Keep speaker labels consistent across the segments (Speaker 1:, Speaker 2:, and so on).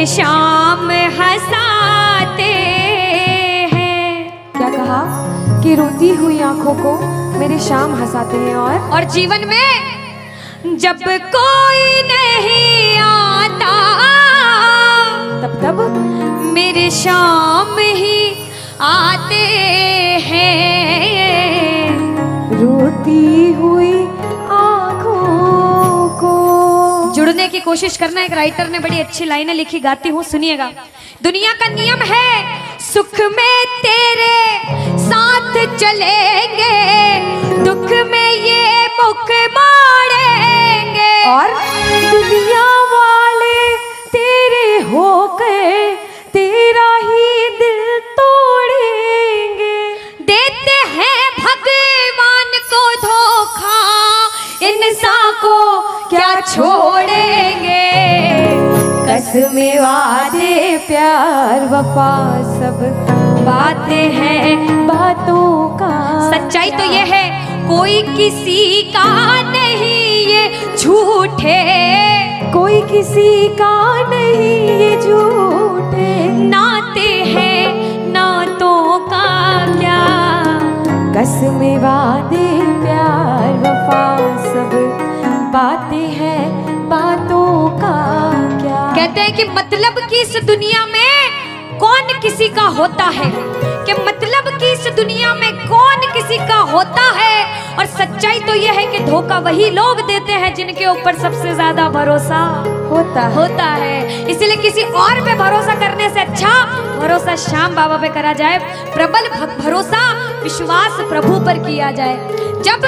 Speaker 1: मेरे शाम हंसाते हैं।
Speaker 2: क्या कहा कि रोती हुई आंखों को मेरे शाम हंसाते हैं।
Speaker 1: और जीवन में जब कोई नहीं आता
Speaker 2: तब
Speaker 1: मेरे शाम ही आते हैं।
Speaker 2: रोती हुई आंखों को
Speaker 1: जुड़ने की कोशिश करना। एक राइटर ने बड़ी अच्छी लाइनें लिखी, गाती हूँ, सुनिएगा। दुनिया का नियम है सुख में तेरे साथ चलेंगे, दुख में ये मुख मोड़ेंगे।
Speaker 2: और दुनिया वाले तेरे होकर तेरा ही दिल तोड़ेंगे।
Speaker 1: देते हैं भगवान को धोखा, इंसान को क्या छोड़ेंगे।
Speaker 2: कसमें वादे प्यार वफा सब बातें हैं बातों का।
Speaker 1: सच्चाई तो ये है कोई किसी का नहीं ये झूठे,
Speaker 2: कोई किसी का नहीं ये झूठे।
Speaker 1: नाते हैं नातों का क्या।
Speaker 2: कसमें वादे प्यार वफा सब बातें हैं बातों का क्या।
Speaker 1: कहते हैं कि मतलब की इस दुनिया में कौन किसी का होता है, कि मतलब कि इस दुनिया में कौन किसी का होता है। और सच्चाई तो यह है कि धोखा वही लोग देते हैं जिनके ऊपर सबसे ज्यादा भरोसा होता है। इसलिए किसी और पे भरोसा करने से अच्छा भरोसा श्याम बाबा पे करा जाए। प्रबल भरोसा विश्वास प्रभु पर किया जाए। जब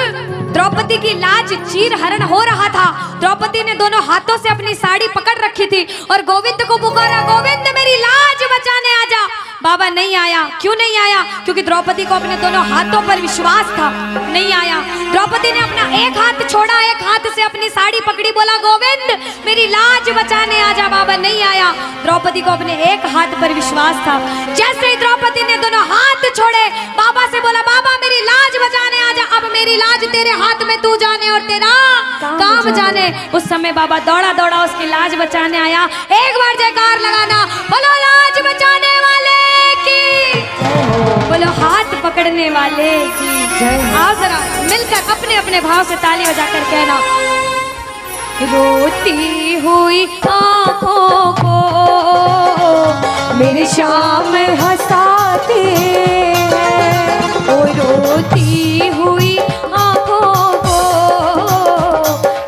Speaker 1: द्रौपदी की लाज चीर हरण हो रहा था, द्रौपदी ने दोनों हाथों से अपनी साड़ी पकड़ रखी थी और गोविंद को पुकारा, गोविंद मेरी लाज बचाने आजा। बाबा नहीं आया। क्यों नहीं आया? क्योंकि द्रौपदी को अपने दोनों हाथों पर विश्वास था। नहीं आया। द्रौपदी ने अपना एक हाथ छोड़ा, एक हाथ से अपनी साड़ी पकड़ी, बोला गोविंद मेरी लाज बचाने आजा। बाबा नहीं आया। द्रौपदी को अपने एक हाथ पर विश्वास था। जैसे ही द्रौपदी ने दोनों हाथ छोड़े, बाबा से बोला बाबा मेरी लाज बचाने आजा। अब मेरी लाज तेरे हाथ में, तू जाने और तेरा काम जाने। उस समय बाबा दौड़ा दौड़ा उसकी लाज बचाने आया। एक बार जयकार लगाना, बोलो लाज बचाने वाले की, बोलो हाथ पकड़ने वाले की। आओ जरा मिलकर अपने अपने भाव से ताली बजाकर कहना, रोती हुई आंखों को
Speaker 2: मेरे शाम हंसाते हैं।
Speaker 1: ओ रोती हुई आंखों को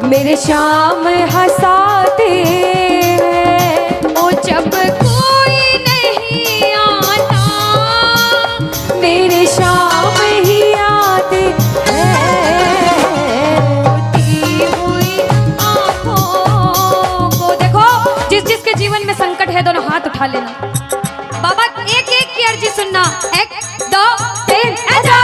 Speaker 2: मेरे शाम हंसाते हैं।
Speaker 1: ओ जब कोई नहीं आता
Speaker 2: मेरे शाम ही आते हैं।
Speaker 1: रोती हुई आंखों को। देखो जिस जिसके जीवन में संकट है दोनों हाथ उठा लेना। बाबा एक एक की अर्जी सुनना। 1 2 3 ऐसा।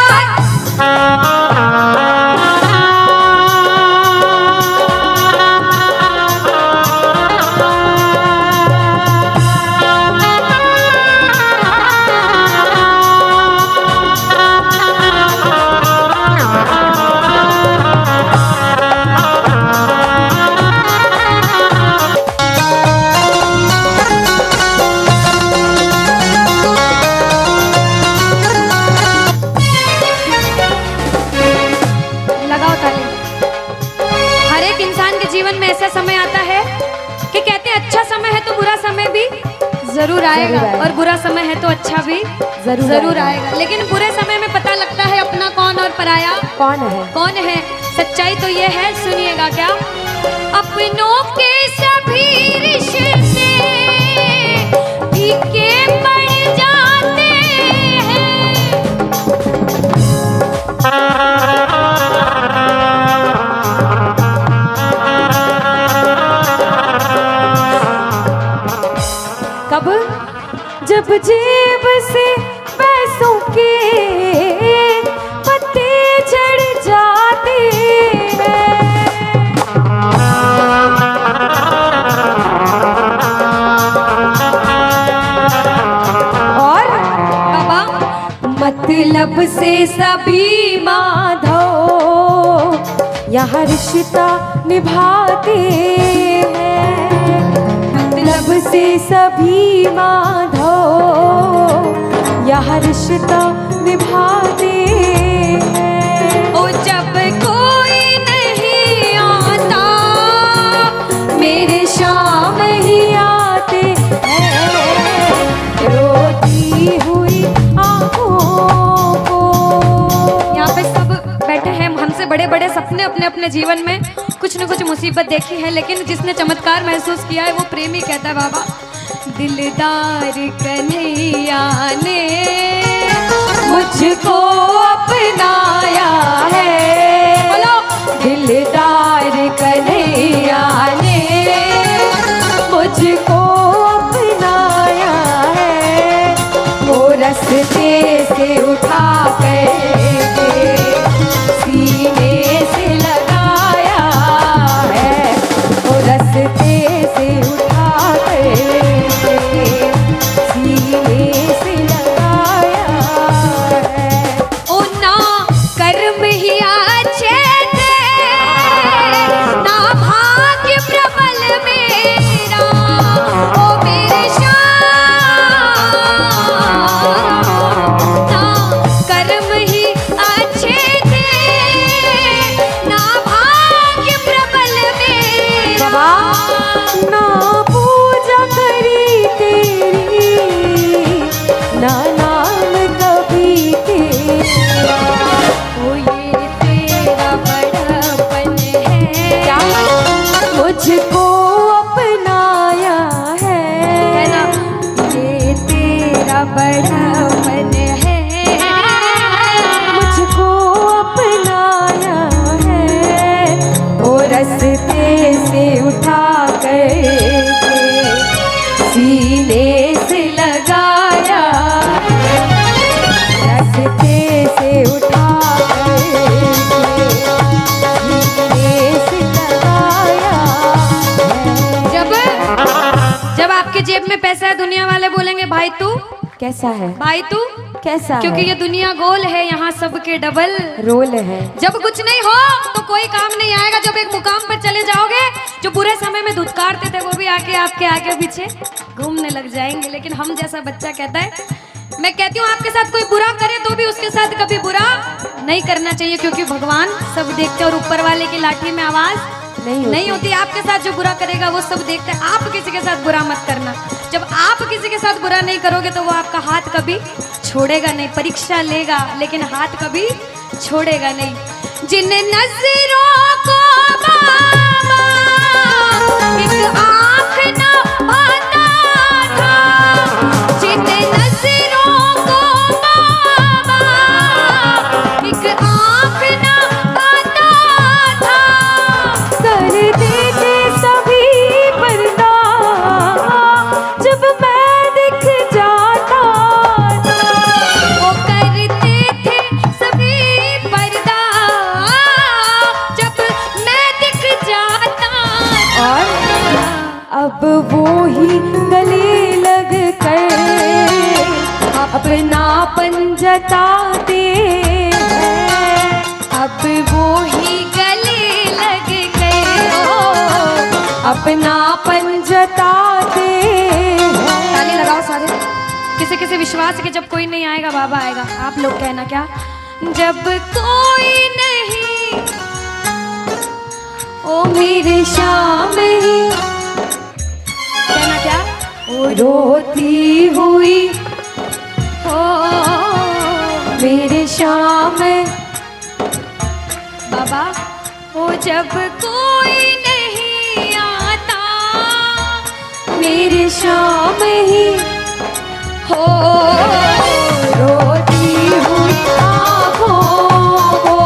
Speaker 1: जरूर आएगा और बुरा समय है तो अच्छा भी जरूर आएगा। लेकिन बुरे समय में पता लगता है अपना कौन और पराया कौन है। सच्चाई तो ये है, सुनिएगा क्या। अपनों के सभी रिश्ते फीके पड़ जाते हैं।
Speaker 2: कब? जब जेब से पैसों के पत्ते झड़ जाते हैं। और
Speaker 1: बाबा
Speaker 2: मतलब से सभी माधो यहाँ रिश्ता निभाते हैं। मतलब से सभी माधो यह रिश्ता निभाते हैं।
Speaker 1: ओ जब कोई नहीं आता
Speaker 2: मेरे शाम ही आते हैं, रोती हुई आँखों को।
Speaker 1: यहाँ पे सब बैठे हैं, हमसे बड़े बड़े सपने अपने अपने जीवन में कुछ न कुछ मुसीबत देखी है, लेकिन जिसने चमत्कार महसूस किया है वो प्रेमी कहता है बाबा, दिलदार कन्हैया ने
Speaker 2: मुझको अपनाया है,
Speaker 1: बोलो
Speaker 2: दिलदार कन्हैया ने मुझको अपनाया है। वो रस्ते से उठा कर सीने से लगाया है, वो रस्ते से उठा कर सीने से लगाया है।
Speaker 1: ओ ना कर्म ही अच्छे थे, ना भाग्य प्रबल मेरा, ओ मेरे श्याम, ना कर्म ही अच्छे थे, ना भाग्य प्रबल मेरा।
Speaker 2: बाबा ना पूजा करी तेरी, ना नाम कभी तेरा,
Speaker 1: ओ ये तेरा बड़पन है,
Speaker 2: मुझको अपनाया
Speaker 1: है ना,
Speaker 2: है।
Speaker 1: ये तेरा बड़पन है,
Speaker 2: मुझको अपनाया है, वो रस्ते से उठा कर सीने से लगाया, रस्ते से उठा कर सीने से लगाया है।
Speaker 1: जब आपके जेब में पैसा है दुनिया वाले बोलेंगे भाई तू,
Speaker 2: कैसा है,
Speaker 1: भाई तू,
Speaker 2: कैसा
Speaker 1: क्योंकि
Speaker 2: है?
Speaker 1: ये दुनिया गोल है, यहाँ सबके डबल।
Speaker 2: रोल है।
Speaker 1: जब कुछ नहीं हो तो कोई काम नहीं आएगा, जब एक मुकाम पर चले जाओगे, जो बुरे समय में धुतकारते थे वो भी आके आपके आगे पीछे घूमने लग जाएंगे। लेकिन हम जैसा बच्चा कहता है, मैं कहती हूँ आपके साथ कोई बुरा करे तो भी उसके साथ कभी बुरा नहीं करना चाहिए, क्योंकि भगवान सब देखते हैं और ऊपर वाले की लाठी में आवाज नहीं होती। आपके साथ जो बुरा करेगा वो सब देखते हैं, आप किसी के साथ बुरा मत करना। जब आप किसी के साथ बुरा नहीं करोगे तो वो आपका हाथ कभी छोड़ेगा नहीं, परीक्षा लेगा लेकिन हाथ कभी छोड़ेगा नहीं। जिन नजरों को बाबा एक आँख न पाता था, जिन नजरों को बाबा एक आँख न पाता था,
Speaker 2: कर देते सभी पर्दा जब मैं दिख जाता था।
Speaker 1: वो करते थे सभी पर्दा जब मैं दिख जाता था।
Speaker 2: और अब वो ही गले लग कर अपनापन जताते हैं,
Speaker 1: अब वो ही गले लग गए,
Speaker 2: अपनापन जताते हैं।
Speaker 1: ताली लगाओ सारे। किसी किसी विश्वास के जब कोई नहीं आएगा बाबा आएगा। आप लोग कहना क्या, जब कोई नहीं
Speaker 2: ओ मेरे शाम ही
Speaker 1: कहना क्या,
Speaker 2: ओ रोती हुई
Speaker 1: हो
Speaker 2: मेरे शाम
Speaker 1: बाबा, हो जब कोई नहीं आता
Speaker 2: मेरे शाम ही
Speaker 1: हो,
Speaker 2: रोती हुई आँखों को।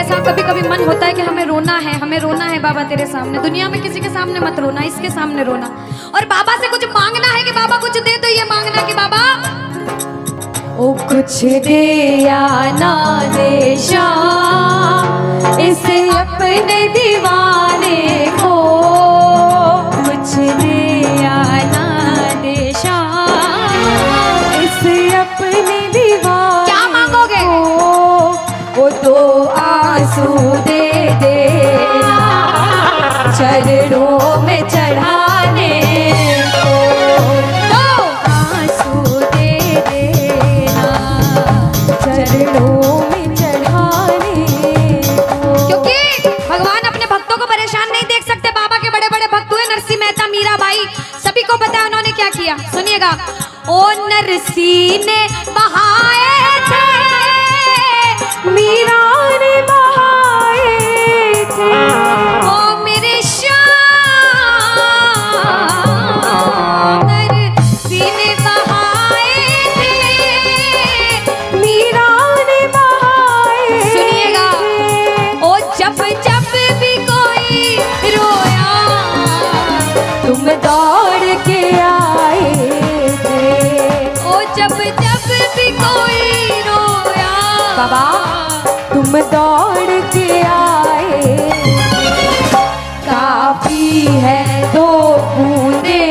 Speaker 1: ऐसा कभी कभी मन होता है कि हमें रोना है बाबा तेरे सामने। दुनिया में किसी के सामने मत रोना, इसके सामने रोना। और बाबा से कुछ मांगना है कि बाबा कुछ दे, तो ये मांगना कि बाबा
Speaker 2: ओ कुछ दे या ना दे श्याम इसे अपने दीवाने को, कुछ दे या ना दे श्याम इसे अपने दीवाने।
Speaker 1: क्या मांगोगे?
Speaker 2: वो दो आंसू दे देना चरणों में चढ़ाने को,
Speaker 1: दो
Speaker 2: आंसू दे देना चरणों में चढ़ाने को।
Speaker 1: क्योंकि भगवान अपने भक्तों को परेशान नहीं देख सकते। बाबा के बड़े बड़े भक्त हुए नरसिंह मेहता, मीराबाई, सभी को पता है उन्होंने क्या किया। सुनिएगा। ओ नरसिंह ने बहाए थे,
Speaker 2: मीरा ने बहाए थे,
Speaker 1: ओ मेरे श्याम नरसिंह ने बहाए थे,
Speaker 2: मीरा ने बहाए।
Speaker 1: सुनिएगा। ओ जब जब भी कोई रोया
Speaker 2: तुम दौड़ के आए थे,
Speaker 1: ओ जब जब भी कोई रोया
Speaker 2: बाबा तुम दौड़ के आए। काफी है दो बूंदे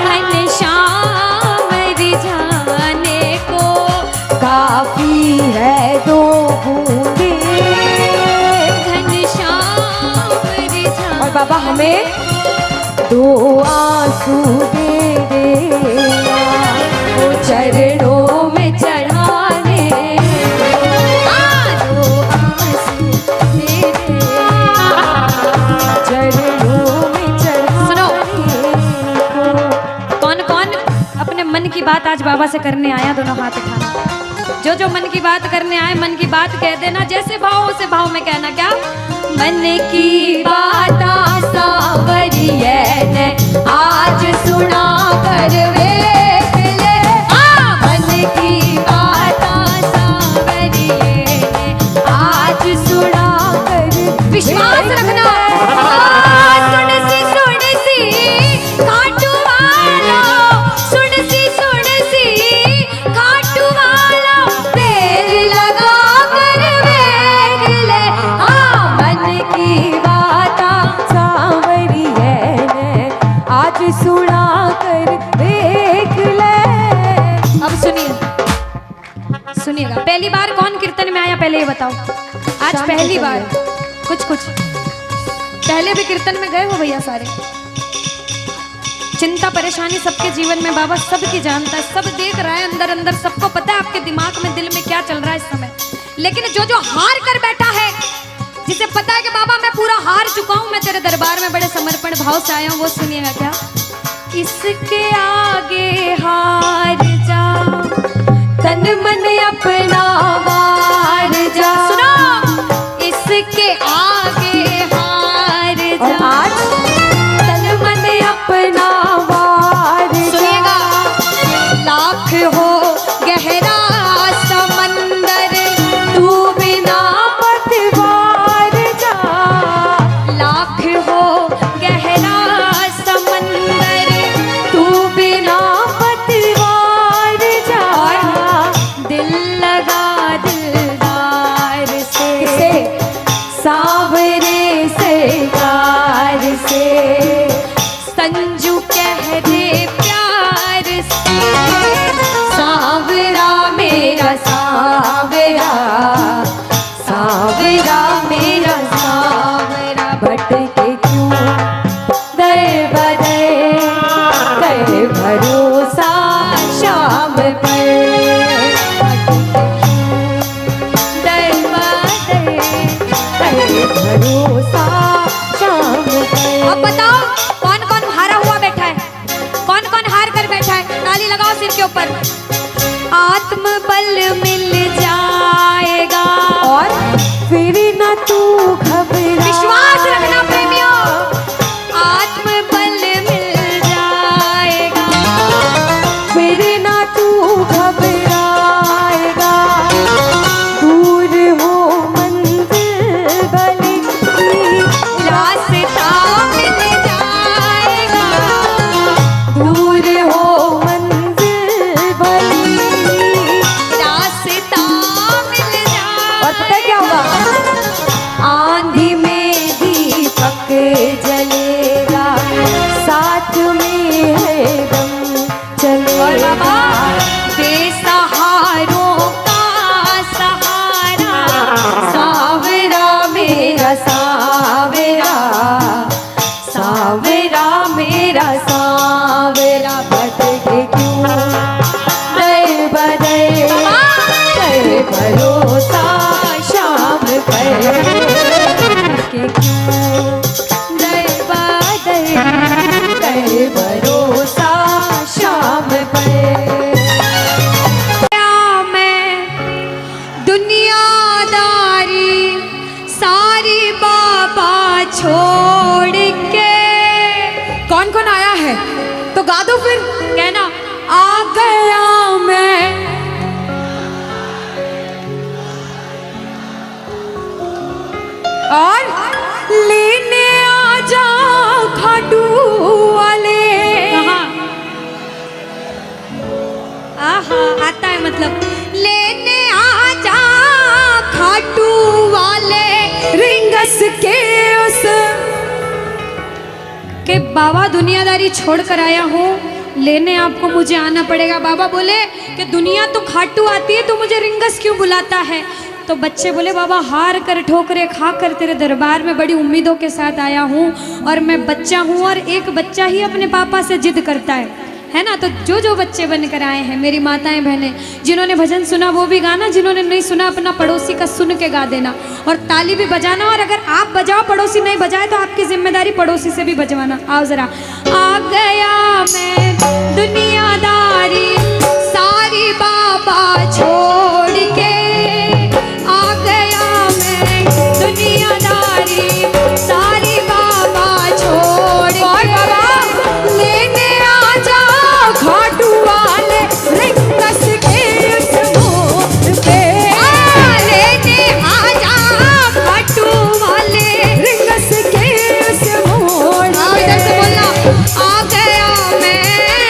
Speaker 1: घनश्याम रिझाने को,
Speaker 2: काफी है दो बूंदे।
Speaker 1: घनश्याम रिझाने।
Speaker 2: और बाबा हमें दो आंसू दे देना वो चरणों में चढ़ाने,
Speaker 1: दो आंसू दे देना
Speaker 2: चरणों में
Speaker 1: सुनो।
Speaker 2: चढ़ाने को।
Speaker 1: कौन कौन अपने मन की बात आज बाबा से करने आया? दोनों हाथ उठाना। जो जो मन की बात करने आए, मन की बात कह देना। जैसे भाव उसे भाव में कहना। क्या? मन की बात सावरिये ने आज सुना कर वेख ले। मन की बात सावरिये ने आज सुना कर। विश्वास रखना। सुन सी खाटू वाला, सुन सी खाटू वाला, देर लगा कर वेख ले। मन की बात
Speaker 2: सांवरिये ने आज सुना कर देख ले।
Speaker 1: अब सुनिएगा। पहली बार कौन कीर्तन में आया पहले ये बताओ। आज
Speaker 2: शाम
Speaker 1: पहली
Speaker 2: को
Speaker 1: बार। कुछ पहले भी कीर्तन में गए हो भैया सारे। चिंता परेशानी सबके जीवन में बाबा सबकी जानता है, सब देख रहा है अंदर अंदर, सबको पता है आपके दिमाग में दिल में क्या चल रहा है इस समय। लेकिन जो जो हार कर बैठा है, जिसे पता है कि बाबा मैं पूरा हार चुका हूं, मैं तेरे दरबार में बड़े समर्पण भाव से आया हूं, वो सुनिएगा। क्या? इसके आगे हार जा,
Speaker 2: तन मन अपना वार जा।
Speaker 1: सुनो। इसके आगे हार
Speaker 2: और
Speaker 1: जा।
Speaker 2: आज तन मन अपना वार जा।
Speaker 1: सुनिएगा। लाख हो गहरा समंदर,
Speaker 2: तू बिना पतवार जा।
Speaker 1: लाख हो गहरा समंदर,
Speaker 2: तू बिना पतवार जा।
Speaker 1: दिल लगा दिल
Speaker 2: पर के क्यों गए बादल कर भरोसा शाम पर।
Speaker 1: मैं दुनियादारी सारी बाबा छोड़ के।
Speaker 2: कौन कौन आया है तो गा दो फिर।
Speaker 1: कहना
Speaker 2: आ गया मैं और लेने आ जा खाटू वाले।
Speaker 1: कहाँ? आहा आता है मतलब लेने आ जा खाटू वाले
Speaker 2: रिंगस के उस
Speaker 1: के बाबा दुनियादारी छोड़ कर आया हूँ, लेने आपको मुझे आना पड़ेगा। बाबा बोले कि दुनिया तो खाटू आती है तो मुझे रिंगस क्यों बुलाता है। तो बच्चे बोले बाबा हार कर ठोकरे खा कर तेरे दरबार में बड़ी उम्मीदों के साथ आया हूँ और मैं बच्चा हूँ और एक बच्चा ही अपने पापा से जिद करता है ना। तो जो जो बच्चे बनकर आए हैं मेरी माताएं बहनें, जिन्होंने भजन सुना वो भी गाना, जिन्होंने नहीं सुना अपना पड़ोसी का सुन के गा देना और ताली भी बजाना। और अगर आप बजाओ पड़ोसी नहीं बजाए तो आपकी जिम्मेदारी पड़ोसी से भी बजवाना। आओ जरा। आ गया मैं दुनियादारी सारी बाबा छोड़ के, आ गया मैं दुनियादारी सारी बाबा छोड़ के।
Speaker 2: और बाबा लेने आ जा खाटू वाले रिंगस के उस मोड़ पे।
Speaker 1: लेने आ जा खाटू वाले
Speaker 2: रिंगस के उस मोड़ पे।
Speaker 1: इधर से बोलना आ गया मैं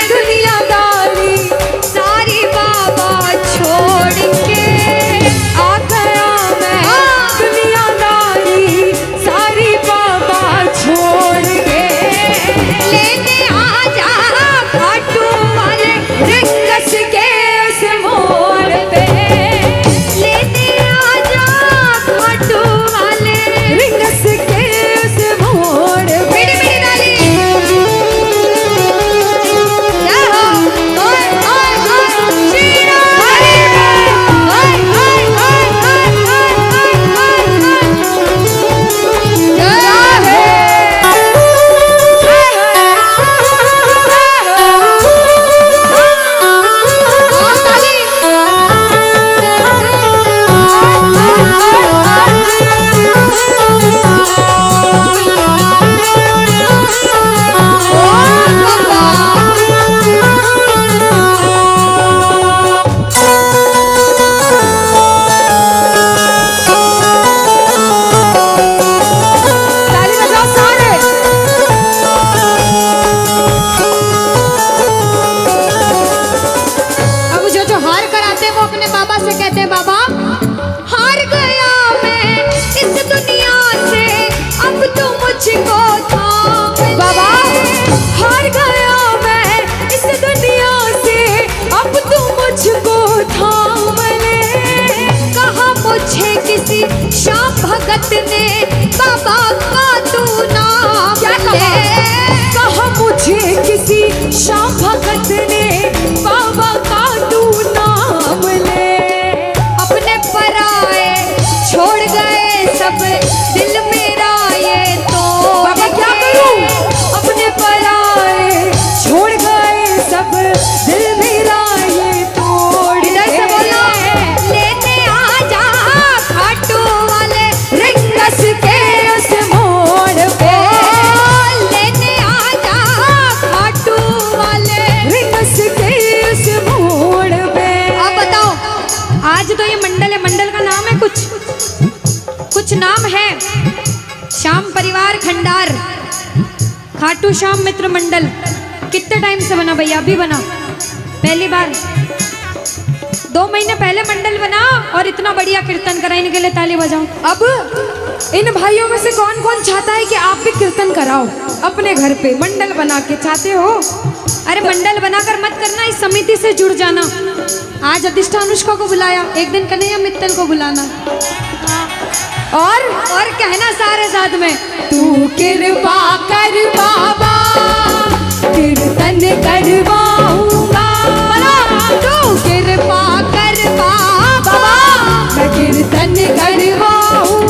Speaker 2: दुनियादारी
Speaker 1: सारी बाबा छोड़ के।
Speaker 2: आ गया मैं दुनियादारी सारी बाबा छोड़ के।
Speaker 1: लेने आ जा खाटू वाले
Speaker 2: रिंगस के उस मोड़ पे।
Speaker 1: लेने आ जा खाटू वाले।
Speaker 2: रिंगस के उस मोड़ पे।
Speaker 1: मेरी मेरी डाली क्या हो ओए ओए ओए शीरा हरी ओए ओए ओए
Speaker 2: ताली बजाओ सारे।
Speaker 1: अब जो हार कर आते हैं वो अपने बाबा से कहते हैं बाबा हार गया मैं इस दुनिया से अब तो मुझको थाम ले।
Speaker 2: बाबा हार गया मैं इस दुनिया से अब तू मुझको थाम ले।
Speaker 1: कहा मुझे किसी श्याम भगत ने बाबा का तू नाम
Speaker 2: क्या
Speaker 1: ले।
Speaker 2: कहा मुझे किसी श्याम भगत ने बाबा का तू नाम ले।
Speaker 1: अपने पराए छोड़ गए सब दिल मेरा ये तो
Speaker 2: बाबा क्या करूं अपने पराए छोड़ गए सब दिल मेरा ये तोड़
Speaker 1: इधर से
Speaker 2: के।
Speaker 1: बोलो लेने आ जा खाटू वाले
Speaker 2: रिंगस के उस मोड़ पे।
Speaker 1: लेने आ जा खाटू वाले।
Speaker 2: रिंगस के उस मोड़ पे।
Speaker 1: अब बताओ आज तो ये मंडल है, मंडल का नाम है कुछ नाम है श्याम परिवार खंडार खाटू श्याम मित्र मंडल। कितने टाइम से बना भैया? अभी बना पहली बार, 2 महीने पहले मंडल बना और इतना बढ़िया कीर्तन करा। इनके लिए ताली बजाओ।
Speaker 2: अब इन भाइयों में से कौन कौन चाहता है कि आप भी कीर्तन कराओ अपने घर पे मंडल बना के? चाहते हो?
Speaker 1: अरे मंडल बनाकर मत करना, इस समिति से जुड़ जाना। आज अधिष्ठा अनुष्का को बुलाया, एक दिन कन्हैया मित्तल को बुलाना और कहना सारे साथ में
Speaker 2: तू कृपा कर बाबा कीर्तन करवाऊंगा।
Speaker 1: तू कृपा कर बाबा
Speaker 2: मैं कीर्तन करवाऊंगा।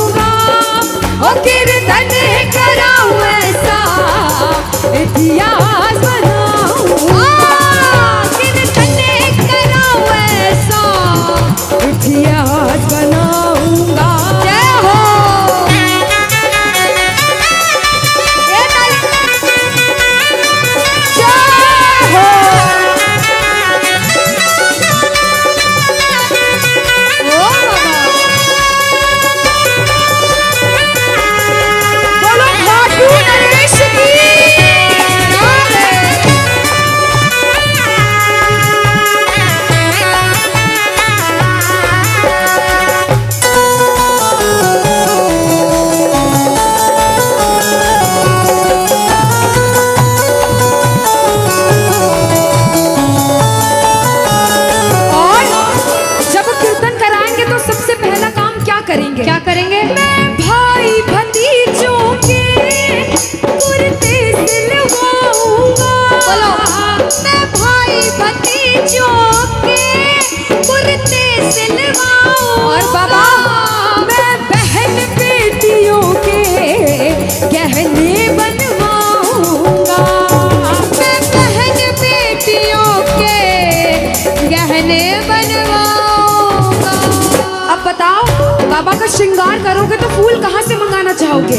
Speaker 2: श्रृंगार करोगे तो फूल कहाँ से मंगाना चाहोगे?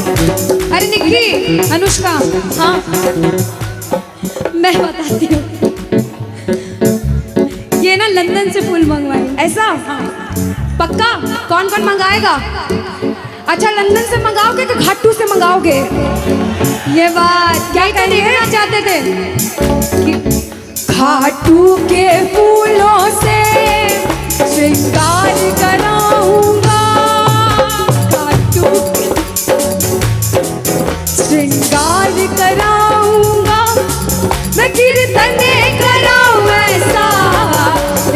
Speaker 1: अरे निक्की, अनुष्का, हाँ मैं बताती हूँ, ये ना लंदन से फूल मंगवाए।
Speaker 2: ऐसा?
Speaker 1: हाँ।
Speaker 2: पक्का? कौन कौन मंगाएगा? अच्छा, लंदन से मंगाओगे कि घाटू से मंगाओगे?
Speaker 1: ये बात क्या कहना चाहते थे कि
Speaker 2: घाटू के फूलों से श्रृंगार कराऊंगा, घाटू श्रृंगार कराऊंगा, मैं कीर्तन कराऊं ऐसा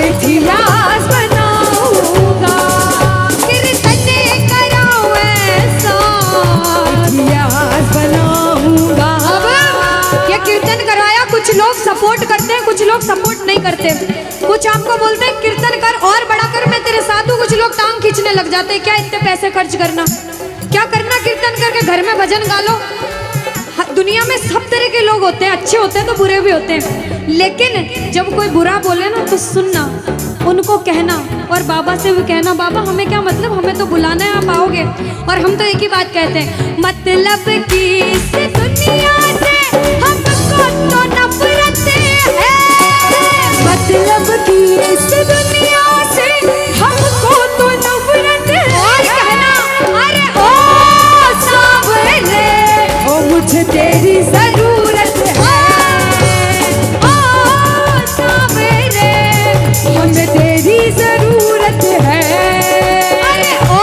Speaker 2: इतिहास बनाऊंगा, कीर्तन कराऊं ऐसा इतिहास बनाऊंगा।
Speaker 1: अब ये कीर्तन करवाया, कुछ लोग सपोर्ट करते हैं, कुछ लोग सपोर्ट नहीं करते। कुछ आपको बोलते हैं कीर्तन कर और बड़ा कर, मैं तेरे साथ हूँ। कुछ लोग टांग खींचने लग जाते हैं, क्या इतने पैसे खर्च करना, क्या करना कीर्तन करके घर में भजन गा लो। दुनिया में सब तरह के लोग होते हैं, अच्छे होते हैं तो बुरे भी होते हैं, लेकिन जब कोई बुरा बोले ना तो सुनना, उनको कहना और बाबा से भी कहना, बाबा हमें क्या मतलब, हमें तो बुलाना है, आप आओगे। और हम तो एक ही बात कहते हैं, मतलब कि इस दुनिया से हमको तो नफरत है,
Speaker 2: मतलब कि इस दुनिया से हमको तो नफरत है।
Speaker 1: और कहना, अरे ओ सावरे,
Speaker 2: ओ मुझे तेरी जरूरत है,
Speaker 1: ओ सावरे,
Speaker 2: हमें तेरी जरूरत है,
Speaker 1: अरे ओ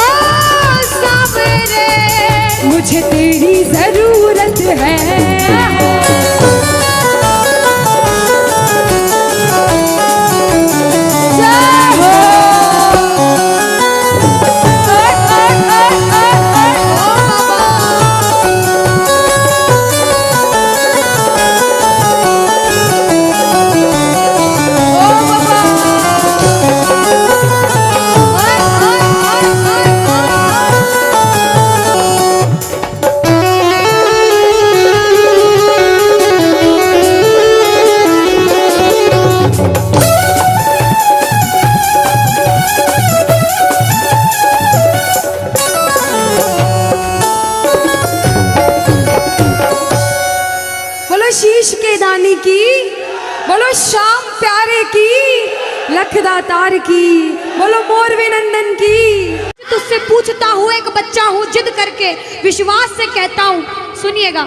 Speaker 1: सावरे,
Speaker 2: मुझे तेरी जरूरत है। शीश के दानी की, बोलो श्याम प्यारे की, लखदातार की, बोलो मोरवे नंदन की।
Speaker 1: तुझसे पूछता हूँ, एक बच्चा हूँ, जिद करके विश्वास से कहता हूँ, सुनिएगा,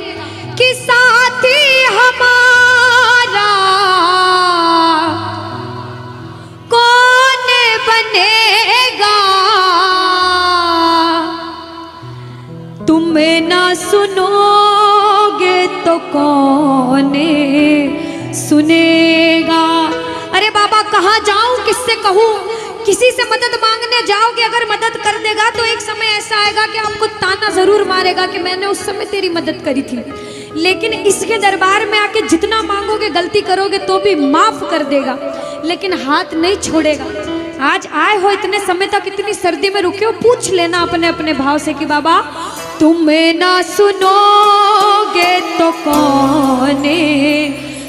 Speaker 1: कि साथी हमारा कौन बनेगा, तुम ना सुनोगे तो कौन सुनेगा। अरे बाबा कहाँ जाऊं, किससे कहूँ, किसी से मदद मांगने जाओगे, अगर मदद कर देगा तो एक समय ऐसा आएगा कि आपको ताना जरूर मारेगा कि मैंने उस समय तेरी मदद करी थी, लेकिन इसके दरबार में आके जितना मांगोगे, गलती करोगे तो भी माफ कर देगा, लेकिन हाथ नहीं छोड़ेगा। आज आए हो इतने समय तक, इतनी सर्दी में रुके हो, पूछ लेना अपने अपने भाव से कि बाबा तुम ना सुनोगे तो कौन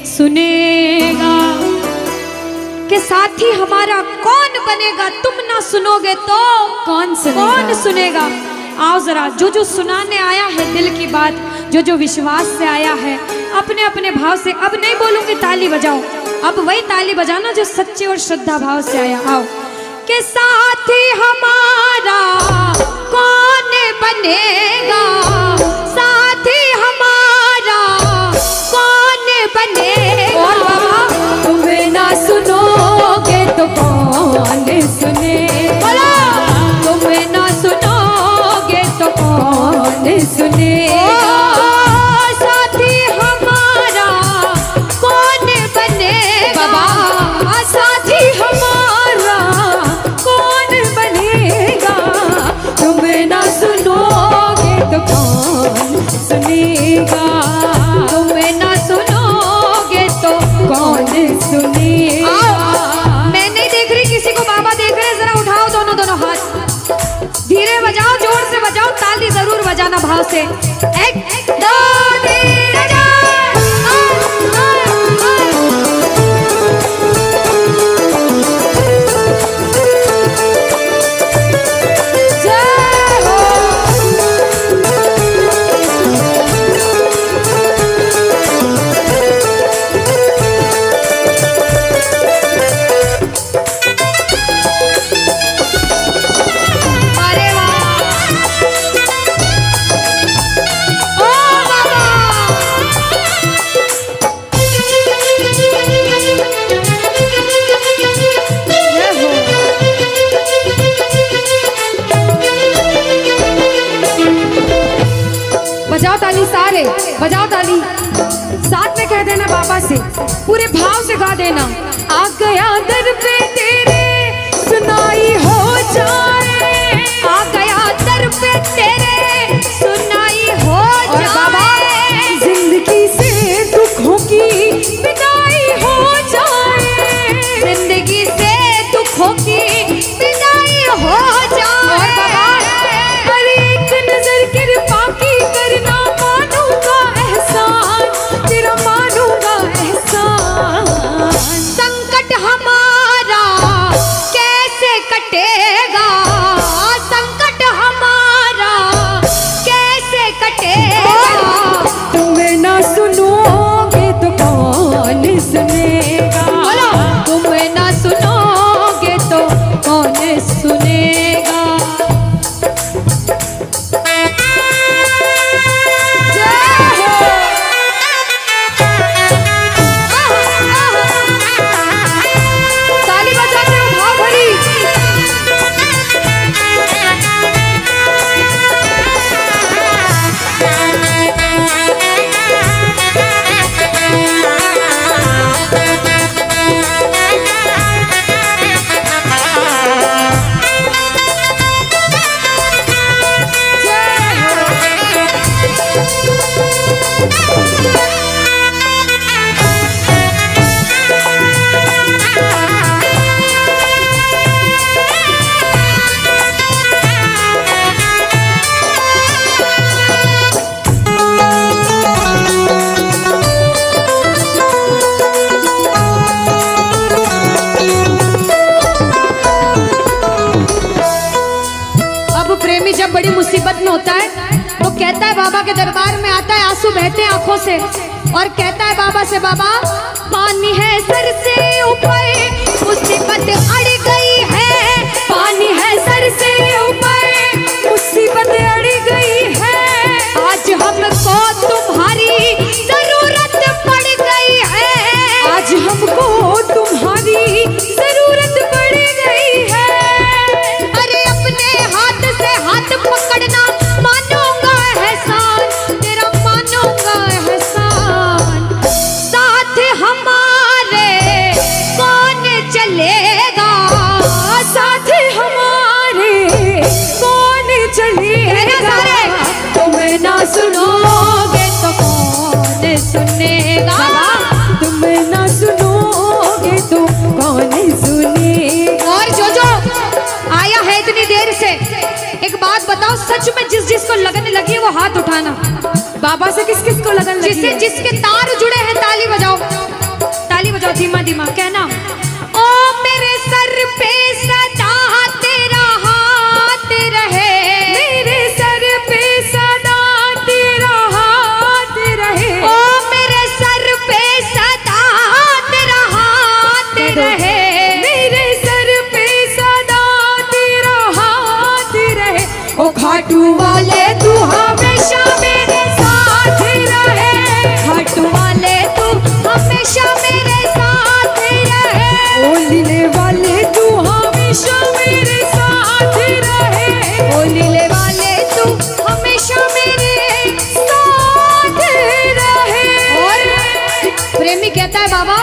Speaker 1: सुनेगा, के साथी हमारा कौन बनेगा, तुम ना सुनोगे तो
Speaker 2: कौन
Speaker 1: सुनेगा। आओ जरा, जो जो सुनाने आया है दिल की बात, जो जो विश्वास से आया है, अपने अपने भाव से, अब नहीं बोलूंगी ताली बजाओ, अब वही ताली बजाना जो सच्चे और श्रद्धा भाव से आया। आओ, के साथी हमारा कौन बनेगा, साथी हमारा कौन बनेगा,
Speaker 2: और बाबा तुम्हें ना सुनोगे तो कौन सुनेगा,
Speaker 1: तुम्हें ना सुनोगे तो कौन
Speaker 2: सुनेगा,
Speaker 1: साथी हमारा कौन बनेगा,
Speaker 2: बाबा साथी हमारा कौन बनेगा, तुम्हें ना सुनोगे तो कौन सुनेगा,
Speaker 1: तुम्हें ना सुनोगे तो
Speaker 2: कौन सुनेगा।
Speaker 1: मैं नहीं देख रही किसी को, बाबा देख रहे हैं, जरा उठाओ दोनों दोनों हाथ, धीरे बजाओ, जोर से बजाओ, ताली जरूर बजाना भाव से। एक दो तीन चार,
Speaker 2: जय हो। बजाओ ताली सारे, बजाओ ताली। साथ में कह देना बाबा से, पूरे भाव से गा देना। आ गया दर पे तेरे सुनाई हो जाए,
Speaker 1: आ गया दर पे तेरे सुनाई हो
Speaker 2: और बाबा
Speaker 1: जाए,
Speaker 2: जिंदगी से दुखों की विदाई हो जाए,
Speaker 1: जिंदगी से दुखों की विदाई हो जाए।
Speaker 2: और बाबा पर एक नजर कृपा की करना, मानूंगा एहसान तेरा, मानूंगा एहसान।
Speaker 1: संकट हमारा कैसे कटेगा, संकट हमारा कैसे कटेगा,
Speaker 2: तुम ना सुनोगे तो कौन सुनेगा,
Speaker 1: बोलो तुम ना सुनोगे तो कौन सुनेगा।
Speaker 2: ताली बजाते हो भाव भरी।
Speaker 1: अब प्रेमी जब बड़ी मुसीबत में होता है तो कहता है, बाबा के दरबार में आता है, आंसू बहते हैं आंखों से, और कहता है बाबा से, बाबा पानी है सर से ऊपर, मुसीबत अड़ गई है,
Speaker 2: पानी है सर से ऊपर, मुसीबत अड़ गई है,
Speaker 1: आज हमको तुम्हारी जरूरत पड़ गई है,
Speaker 2: आज हमको तुम्हारी जरूरत पड़ गई है।
Speaker 1: अरे अपने हाथ से हाथ पकड़ना, मानूंगा एहसान तेरा, मानूंगा एहसान। साथ हमारे कौन चलेगा,
Speaker 2: साथ हमारे कौन चलेगा,
Speaker 1: तुम ना सुनोगे तो कौन सुनेगा।
Speaker 2: तुम ना सुनोगे तो कौन सुनेगा।
Speaker 1: और जो आया है इतनी देर से, एक बात बताओ, सच में जिस जिसको लगन लगी है वो हाथ उठाना।
Speaker 2: बाबा से किस किस को लगन लगी
Speaker 1: जिससे
Speaker 2: है?
Speaker 1: जिसके तार जुड़े हैं ताली बजाओ, ताली बजाओ धीमा धीमा, कहना ओ मेरे सर पे सदा तेरा हाथ रहे,
Speaker 2: मेरे सर पे सदा तेरा हाथ रहे,
Speaker 1: ओ मेरे सर पे सदा तेरा हाथ रहे,
Speaker 2: मेरे सर पे सदा तेरा हाथ रहे, ओ खाटू वाले तू हमेशा मेरे साथ रहे,
Speaker 1: खाटू वाले तू हमेशा मेरे साथ रहे,
Speaker 2: ओ लीले वाले तू हमेशा मेरे साथ रहे,
Speaker 1: ओ लीले वाले तू हमेशा मेरे साथ रहे। और प्रेमी कहता है, बाबा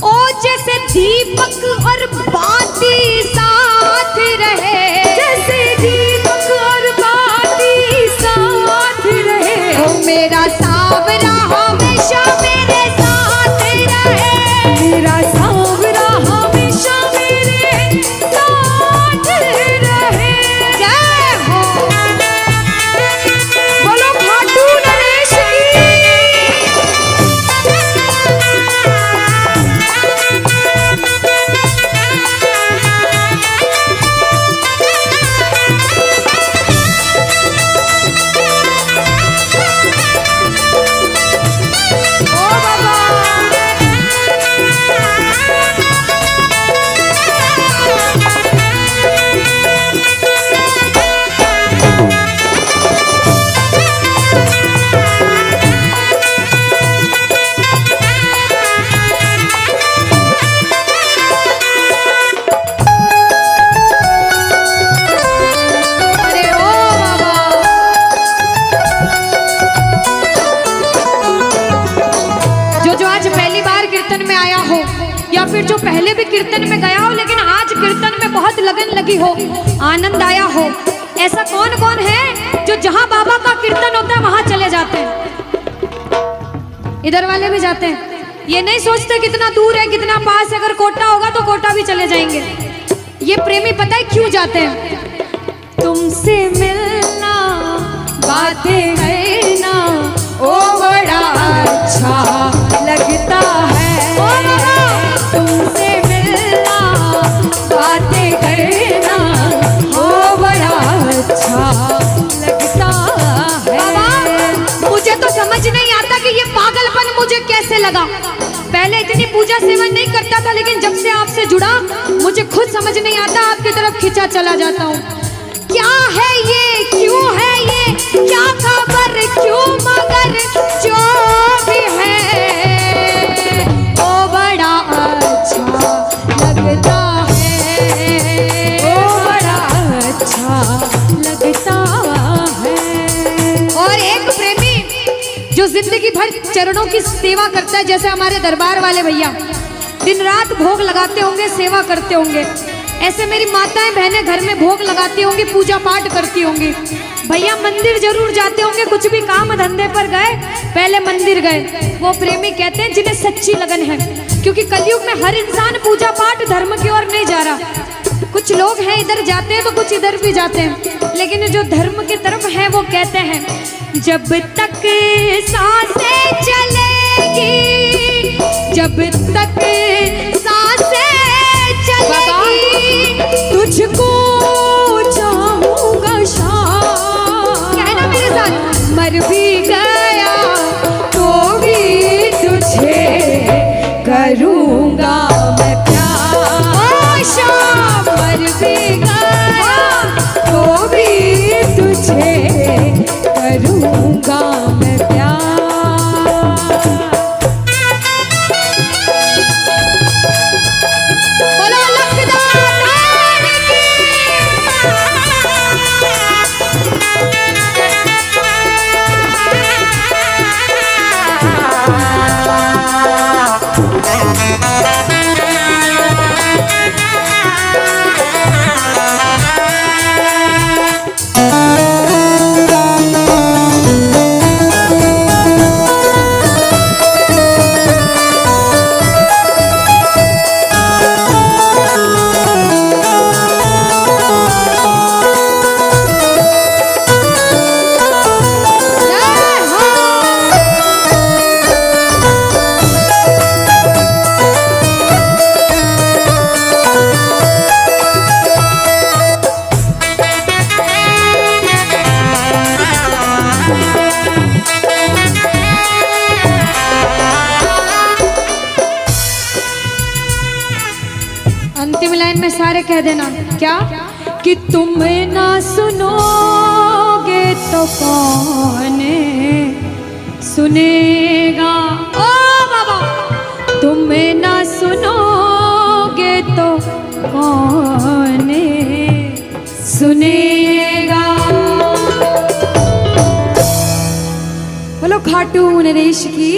Speaker 1: ओ जैसे दीपक और बाती साथ रहे,
Speaker 2: जैसे दीपक और बाती साथ रहे,
Speaker 1: ओ मेरा सावरा हमेशा मेरे साथ रहे,
Speaker 2: मेरा सांवरा हमेशा
Speaker 1: फिर जो पहले भी कीर्तन में गया हो लेकिन आज कीर्तन में बहुत लगन लगी हो, आनंद आया हो, ऐसा कौन कौन है जो जहां बाबा का कीर्तन होता है वहां चले जाते हैं? इधर वाले भी जाते हैं, ये नहीं सोचते कितना दूर है कितना पास है, अगर कोटा होगा तो कोटा भी चले जाएंगे। ये प्रेमी पता है क्यों जाते हैं? तुमसे मिलना, बातें करना, ओ बड़ा अच्छा लगता है। तुमसे मिलना, बातें करना, ओ बड़ा अच्छा लगता है। बाबा मुझे तो समझ नहीं आता कि ये पागलपन मुझे कैसे लगा। पहले इतनी पूजा सेवन नहीं करता था, लेकिन जब से आपसे जुड़ा मुझे खुद समझ नहीं आता, आपकी तरफ खिंचा चला जाता हूँ। क्या है ये, क्यों है ये, क्या खबर, क्यों, मगर जो भी है वो बड़ा अच्छा लगता है, वो बड़ा अच्छा लगता है। और एक प्रेमी जो जिंदगी भर चरणों की सेवा करता है, जैसे हमारे दरबार वाले भैया दिन रात भोग लगाते होंगे, सेवा करते होंगे, ऐसे मेरी माताएं बहनें घर में भोग लगाती होंगी, पूजा पाठ करती होंगी। भैया मंदिर जरूर जाते होंगे, कुछ भी काम धंधे पर गए पहले मंदिर गए। वो प्रेमी कहते हैं जिन्हें सच्ची लगन है, क्योंकि कलयुग में हर इंसान पूजा पाठ धर्म की ओर नहीं जा रहा। कुछ लोग हैं इधर जाते हैं तो कुछ इधर भी जाते हैं, लेकिन जो धर्म की तरफ है वो कहते हैं जब तक सांसें चलेगी, जब तक सांसें चलेगी, तुझको चाहूंगा शाम। कहना मेरे साथ, मर भी गया तो भी तुझे करूंगा मैं प्यार। शाम मर भी गया तो भी तुझे करूंगा मैं प्यार। अंतिम लाइन में सारे कह देना क्या, कि तुम ना सुनोगे तो कौन सुनेगा। ओ बाबा, तुम ना सुनोगे तो कौन सुनेगा। बोलो खाटू नरेश की।